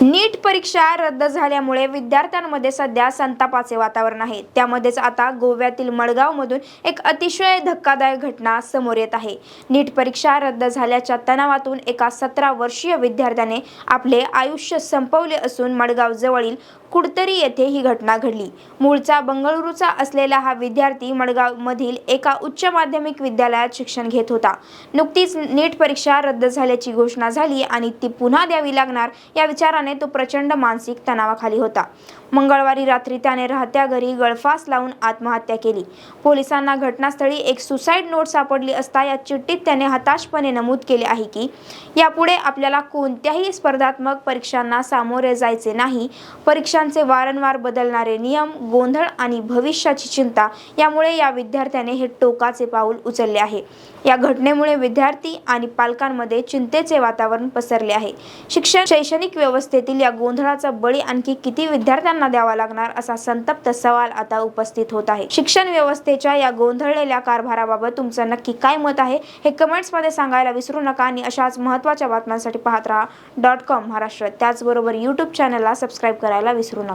नीट परीक्षा रद्द झाल्यामुळे विद्यार्थ्यांमध्ये सध्या संतापाचे वातावरण आहे। त्यामध्येच आता गोव्यातील मडगावमधून एक अतिशय धक्कादायक घटना समोर येत आहे। नीट परीक्षा रद्द झाल्याच्या तणावातून एका 17 वर्षीय विद्यार्थ्याने आपले आयुष्य संपवले असून मडगाव जवळील कुडतरी येथे ही घटना घडली। मूळचा बंगळुरूचा असलेला हा विद्यार्थी मडगावमधील एका उच्च माध्यमिक विद्यालयात शिक्षण घेत होता। नुकतीच नीट परीक्षा रद्द झाल्याची घोषणा झाली आणि ती पुन्हा द्यावी लागणार या विचाराने तो प्रचंड मानसिक तणावाखाली होता। मंगळवारी रात्री त्याने राहत्या घरी गळफास लावून आत्महत्या केली। पोलिसांना घटनास्थळी एक सुसाईड नोट सापडली असता या चिठ्ठीत त्याने हताशपणे नमूद केले आहे की यापुढे आपल्याला कोणत्याही स्पर्धात्मक परीक्षांना सामोरे जायचे नाही। परीक्षांचे वारंवार बदलणारे नियम, गोंधळ आणि भविष्याची चिंता यामुळे या विद्यार्थ्याने हे टोकाचे पाऊल उचलले आहे। या घटनेमुळे विद्यार्थी आणि पालकांमध्ये चिंतेचे वातावरण पसरले आहे। शैक्षणिक व्यवस्थेतील या गोंधळाचा बळी आणखी किती विद्यार्थ्यांना द्यावा लागणार असा संतप्त सवाल आता उपस्थित होत आहे। शिक्षण व्यवस्थेच्या या गोंधळलेल्या कारभाराबाबत तुमचं नक्की काय मत आहे हे कमेंट्समध्ये सांगायला विसरू नका आणि अशाच महत्त्वाच्या बातम्यांसाठी पाहत रहा .com महाराष्ट्र। त्याचबरोबर YouTube चॅनलला सबस्क्राईब करायला विसरू नका।